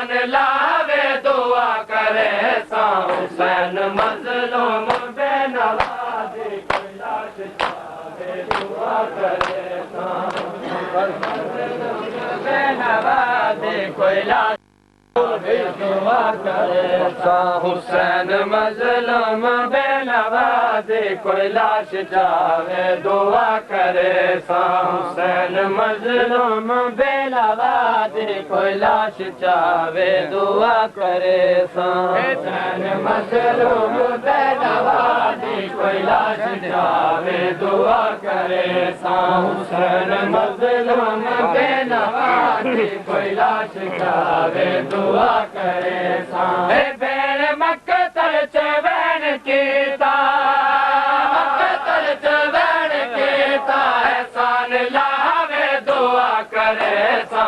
एहसान लावे दुआ करे सा हुसैन मजलूम बेनवाज़ी कोई लाश चाहे दुआ करे सा बेनवाज़ी कोई लाश दुआ करे सा हुसैन मजलूम बेनवाज़ी कोई लाश चाहे दुआ करे सा हुसैन मजलूम बेनवाज़ी कोई लाश चाहे दुआ करे सा हुसैन मजलूम बेनवाज़ी कोई लाश चाहे दुआ करे सा हुसैन मजलूम बेनवाज़ी कोई लाश चाहे दुआ करे सा भेड़ मक्तल चवैन कीता मक्तल चवैन कीता एहसान लावे दुआ करे सा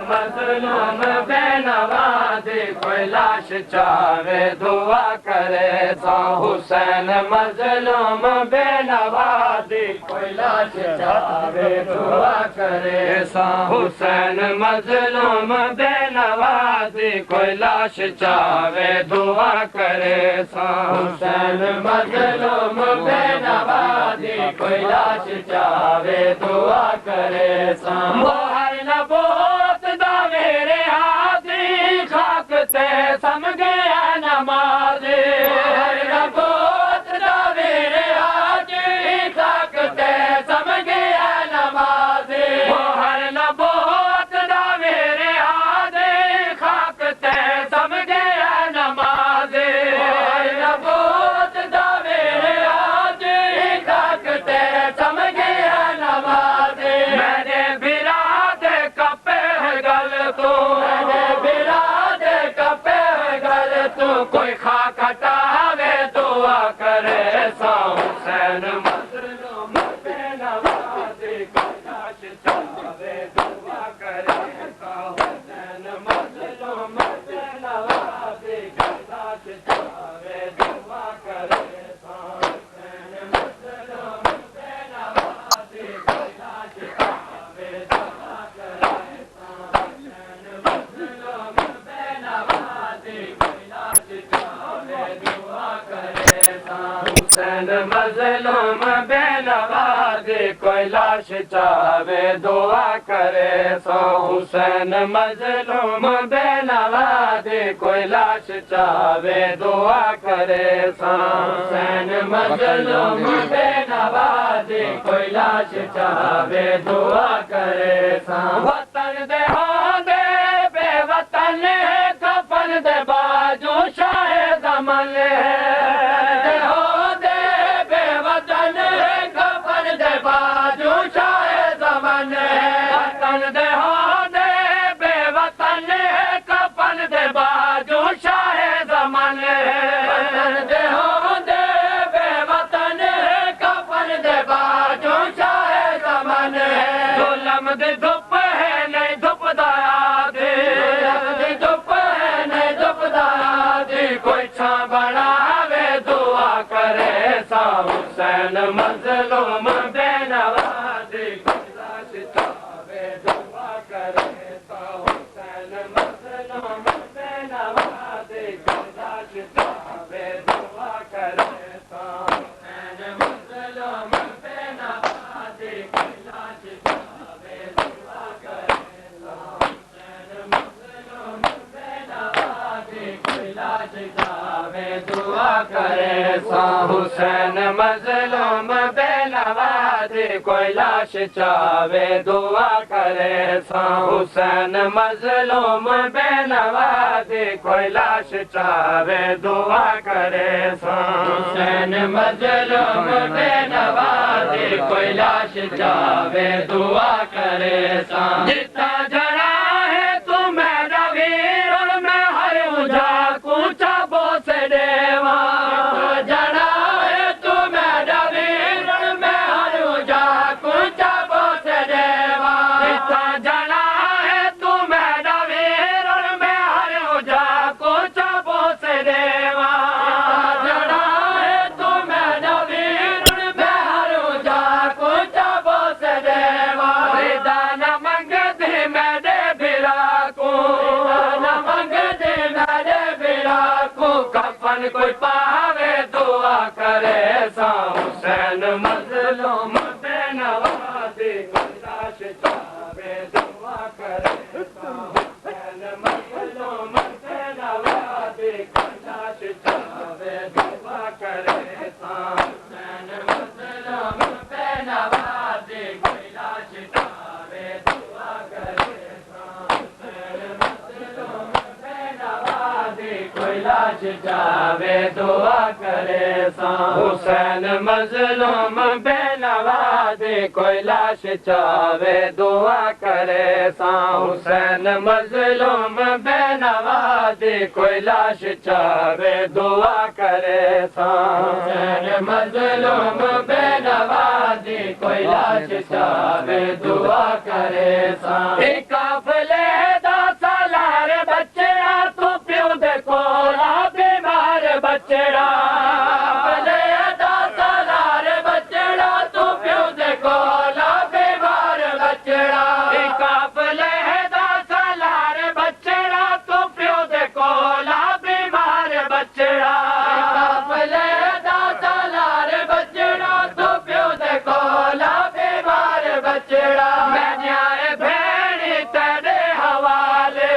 मजलूम बेनवाज़ी कोई लाश चाहे दुआ करे सा हुसैन मजलूम बेनवाज़ी कोई लाश चाहे दुआ करे सा हुसैन मजलूम बेनवाज़ी कोई लाश चाहे दुआ करे सा हुसैन मजलूम बेनवाज़ी कोई लाश चाहे दुआ करे सा हर नबूत दा मेरे हाथी खाक ते सम गया नमाज़ी हर नबूत दा मेरे हाथी खाक ते सम गया नमाज़ी हर नबूत दा मेरे हाथी खाक ते सम गया नमाज़ी हर नबूत दा मेरे हाथी खाक ते सम गया नमाज़ी मैंने बिराद कपे गल तू मैंने बिराद कपे गल तू कोई खाक हटावे दुआ करे सा हुसैन मजलूम बेनवाज़ी कोई लाश चाहे दुआ करे सा हुसैन मजलूम बेनवाज़ी कोई लाश चाहे दुआ करे सा हुसैन मजलूम बेनवाज़ी कोई लाश चाहे दुआ करे सा हुसैन मजलूम बेनवाज़ी कोई लाश चाहे दुआ करे सा हुसैन मजलूम बेनवाज़ी कोई लाश चाहे दुआ करे सा हुसैन मजलूम बेनवाज़ी कोई लाश चाहे दुआ करे सा हुसैन मजलूम बेनवाज़ी कोई लाश चाहे दुआ करे सा वतन दे होंदे बेवतन कफन दे बाजू शाहे दमन होंदे बेवतन कफन दे बाजू शाहे दमन वतन दे होंदे बेवतन कफन दे बाजू शाहे दमन वतन दे होंदे बेवतन कफन दे बाजू शाहे दमन जुल्म दी धुप है नहीं धुप दाया दे धुप है नहीं धुप दाया दे कोई छा बनावे दुआ करे सा हुसैन मजलूम बेनवाज़ी कोई लाश चाहे दुआ करे सा हुसैन मजलूम बेनवाज़ी कोई लाश चाहे दुआ करे सा हुसैन मजलूम बेनवाज़ी कोई लाश चाहे दुआ करे सा हुसैन मजलूम बेनवाज़ी कोई लाश चाहे दुआ करे सा हुसैन मजलूम बेनवाज़ी कोई लाश चाहे दुआ करे सा हुसैन मजलूम बेनवाज़ी कोई लाश चाहे दुआ करे सा हुसैन मजलूम बेनवाज़ी कोई लाश चाहे दुआ करे सा जितना जड़ा है तू मेरा वीर और मैं हर उजा कूचा बोस देवा जड़ा है तू मेरा वीर और मैं कफन कोई पावे दुआ करे सा हुसैन मजलूम बेनवाजी कोई लाश चावे दुआ करे सा हुसैन मजलूम बेनवाजी कोई लाश चावे दुआ करे सा हुसैन मजलूम बेनवाजी कोई लाश चावे दुआ करे सा हुसैन मजलूम बेनवाजी कोई लाश चावे दुआ करे सा हुसैन मजलूम बेनवाजी कोई लाश चावे दुआ करे सा हुसैन मजलूम बेनवाजी कोई लाश चावे दुआ करे सा हुसैन मजलूम बेनवाजी कोई लाश चावे दुआ करे सा काफले दा सालार बच्चेड़ा तू प्यो दे कोला बीमार बच्चेड़ा काफले दा सालार बच्चेड़ा तू प्यो दे कोला बीमार बच्चेड़ा काफले दा सालार बच्चेड़ा तू प्यो दे कोला बीमार बच्चेड़ा काफले दा सालार बच्चेड़ा तू प्यो दे कोला बीमार बच्चेड़ा मैं न्याय भेड़ी तेरे हवाले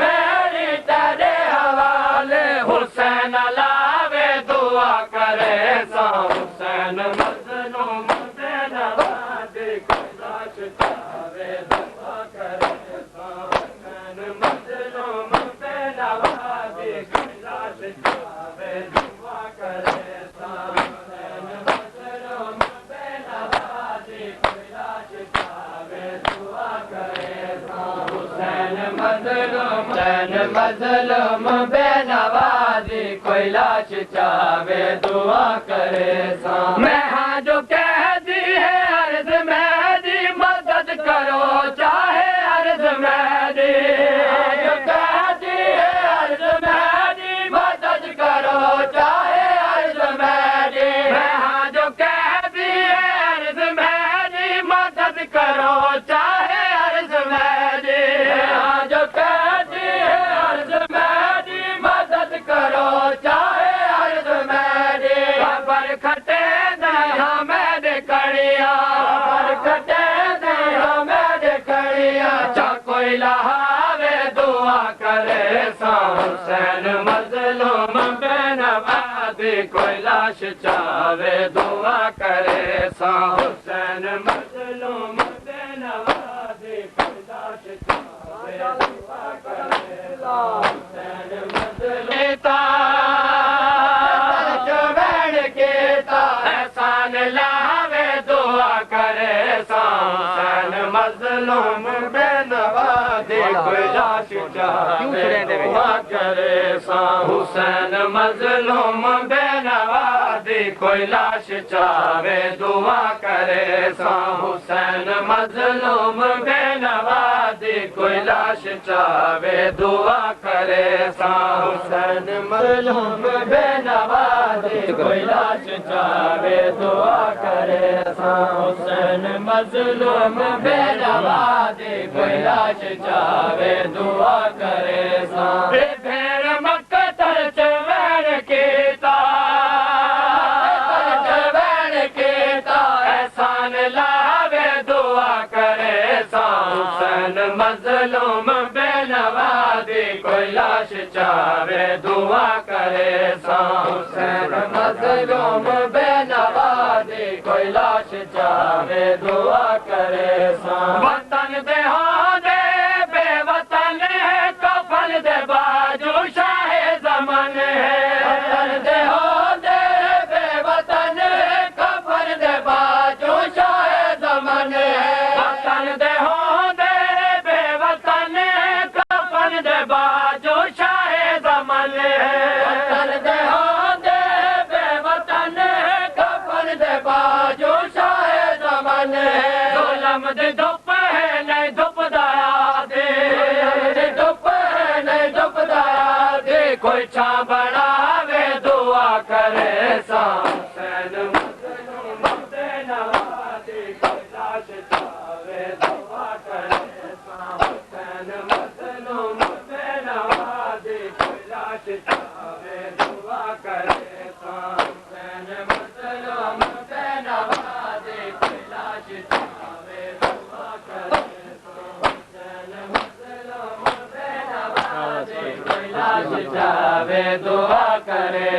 भेड़ी तेरे हवाले हुसैन लावे दुआ करे सा हुसैन मजलूम बेनवाजी कोई लाश चावे दुआ करे सा हुसैन मजलूम बेनवाजी कोई लाश चावे दुआ करे सा हुसैन मजलूम बेनवाजी कोई लाश चावे दुआ करे सा हुसैन मजलूम बेनवाजी कोई लाश चावे दुआ करे सा मैं हाँ जो कह दी है अर्ज में दी मदद करो चाहे अर्ज में दी जो कह दी है अर्ज में दी मदद करो चाहे अर्ज में दी मैं हाँ जो कह दी है अर्ज में दी मदद करो चाहे अर्ज में दी हाँ जो कह दी है अर्ज में दी मदद करो चाहे अर्ज में दी खबर खटे नहीं मैं दे कड़िया खबर खटे नहीं मैं दे कड़िया चा कोई लहावे दुआ करे सा हुसैन मजलूम बेनवाजी कोई लाश चावे दुआ करे सा हुसैन मजलूम बेनवाजी कोई लाश चावे दुआ करे सा हुसैन मजलूम एहसान लावे दुआ करे सा हुसैन मजलूम बेनवाजी कोई लाश चावे दुआ करे सा हुसैन मजलूम बेनवाजी कोई लाश चावे दुआ करे सा हुसैन मजलूम बेनवाजी कोई लाश चावे दुआ करे सा हुसैन मजलूम बेनवाजी कोई लाश चावे दुआ करे सा हुसैन मजलूम बेनवाजी कोई लाश चावे दुआ करे सा भेड़ मक्तल चवैन कीता एहसान लावे दुआ करे सा हुसैन मजलूम बेनवाजी कोई लाश चावे दुआ करे सा हुसैन मजलूम बेनवाजी कोई लाश चावे दुआ करे सा वतन दे हो दे बेवतन है कफन दे बाजू शाहे ज़मान है वतन दे हो दे बेवतन है कफन दे बाजू शाहे ज़मान है वतन दे हो दे बेवतन है कफन दे बाजू शाहे ज़मान है वतन दे हो दे बेवतन है कफन दे बाजू शाहे ज़मान है ज़ुल्म दे धुप है नहीं धुप दाया दे धुप है नहीं धुप दाया दे कोई छा बनावे दुआ करे सा हुसैन मजलूम बेनवाजी कोई लाश चावे दुआ करे सा हुसैन मजलूम बेनवाजी कोई लाश चावे जावे दुआ करे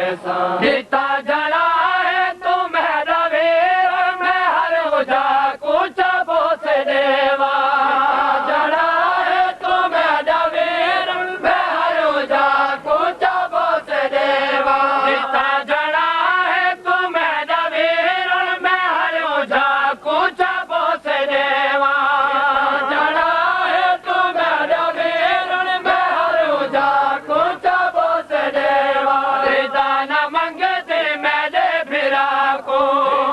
गीता जड़ा है तू मेरा वीर मैं हर उजा कुछ बोस देवा जड़ा है तू मेरा वीर मैं हर उजा कुछ बोस देवा गीता जड़ा है तू मेरा वीर मैं हर उजा कुछ बोस देवा जड़ा है तू मेरा वीर मैं हर उजा कुछ बोस देवा दान मंगते मेरे फिरा को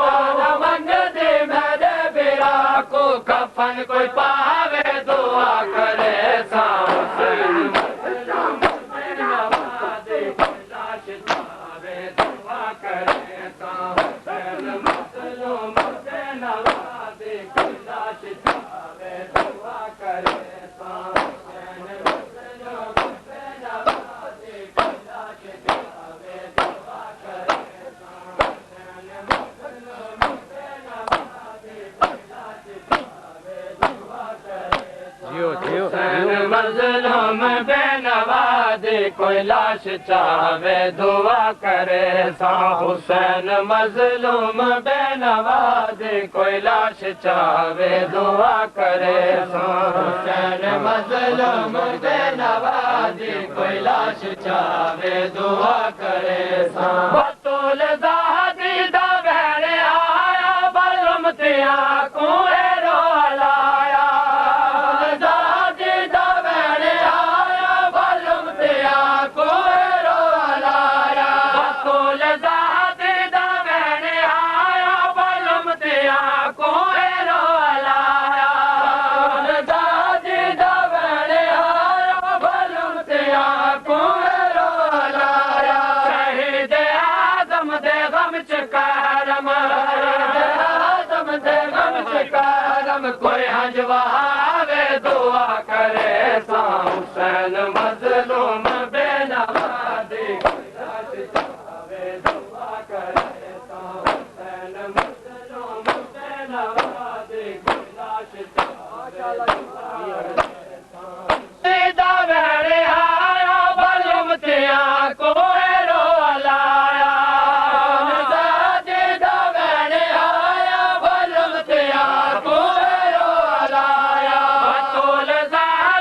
दान मंगते मेरे फिरा को कफन कोई पावे दुआ करे साहुसैन लाश जावे दुआ करे साहुसैन मजलूम पे नवाज़े लाश जावे दुआ करे साहुसैन मजलूम पे नवाज़े लाश जावे दुआ करे साहुसैन मजलूम पे नवाज़े लाश जावे दुआ करे हुसैन मजलूम बेनवाज़े कोई लाश चावे दुआ करे सा हुसैन मजलूम बेनवाज़े कोई लाश चावे दुआ करे सा हुसैन मजलूम बेनवाज़े कोई लाश चावे दुआ करे सा बतूल ज़ादी दा बहरे आया बलुम तिया कुए रोलाया ज़ादी दा बहरे आया बलुम तिया कुए रोलाया बतूल ज़ादी दा बहरे आया बलुम तिया कुए रोलाया ज़ादी दा बहरे आया बलुम तिया कुए रोलाया शहीद आज़म दे गम च करम आज़म दे गम च करम कोई हंजवावे दुआ करे सा हुसैन मजलूम बेनवाज़े कोई लाश जावे दुआ करे सा हुसैन मजलूम बेनवाज़े कोई लाश जावे दुआ करे सीधा बहरे आया बलुम तिया कोए रोलाया सीधा बहरे आया बलुम तिया कोए रोलाया बतूल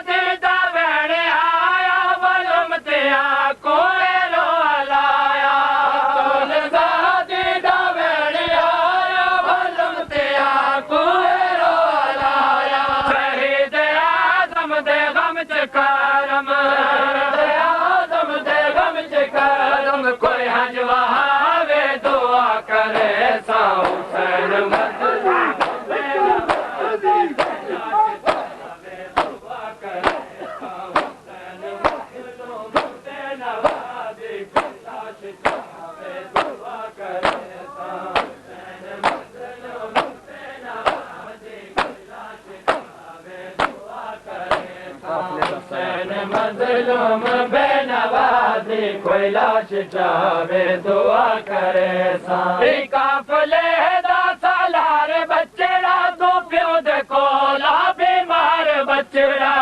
सीधा बहरे आया बलुम तिया कोए रोलाया बतूल सीधा बहरे आया बलुम तिया कोए रोलाया शहीद आज़म दे गम च करम आज़म दे गम च करम कोई हंजवावे दुआ करे सा हुसैन मजलूम बेनवाज़े लाश जावे दुआ करे सा हुसैन मजलूम बेनवाज़े लाश जावे दुआ करे सा हुसैन मजलूम बेनवाज़े लाश जावे दुआ करे सा हुसैन मजलूम बेनवाज़े कोई लाश जावे दुआ करे सा काफले दा सालार बच्चड़ा तू प्यो दे कोला बीमार बच्चड़ा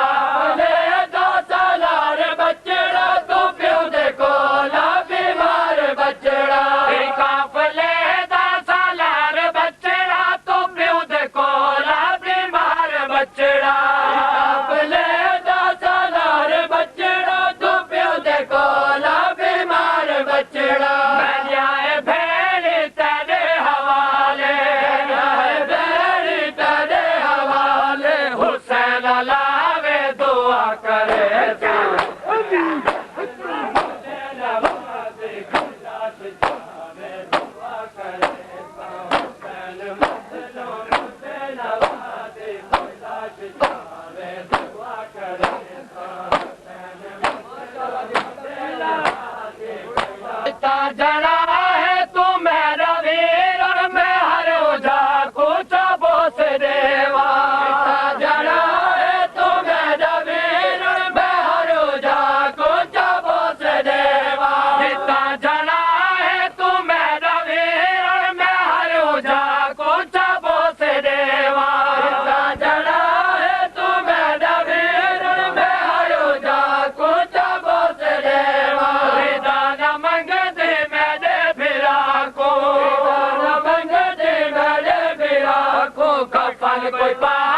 काफले दा सालार बच्चड़ा तू प्यो दे कोला बीमार बच्चड़ा काफले दा सालार बच्चड़ा तू प्यो दे कोला बीमार बच्चड़ा काफले दा सालार बच्चड़ा तू प्यो दे कोला बीमार बच्चड़ा मैं न्याय भेड़ी तेरे हवाले न्याय भेड़ी तेरे हवाले हुसैन लावे दुआ करे बेनवाज़े कोई लाश जावे दुआ करे हुसैन मजलूम बेनवाज़े कोई लाश जावे दुआ करे हुसैन मजलूम बेनवाज़े पिता जड़ा है तू मेरा वीर मैं हर उजा कुछ बोस देवा पिता जड़ा है तू मेरा वीर मैं हर उजा कुछ कोई पा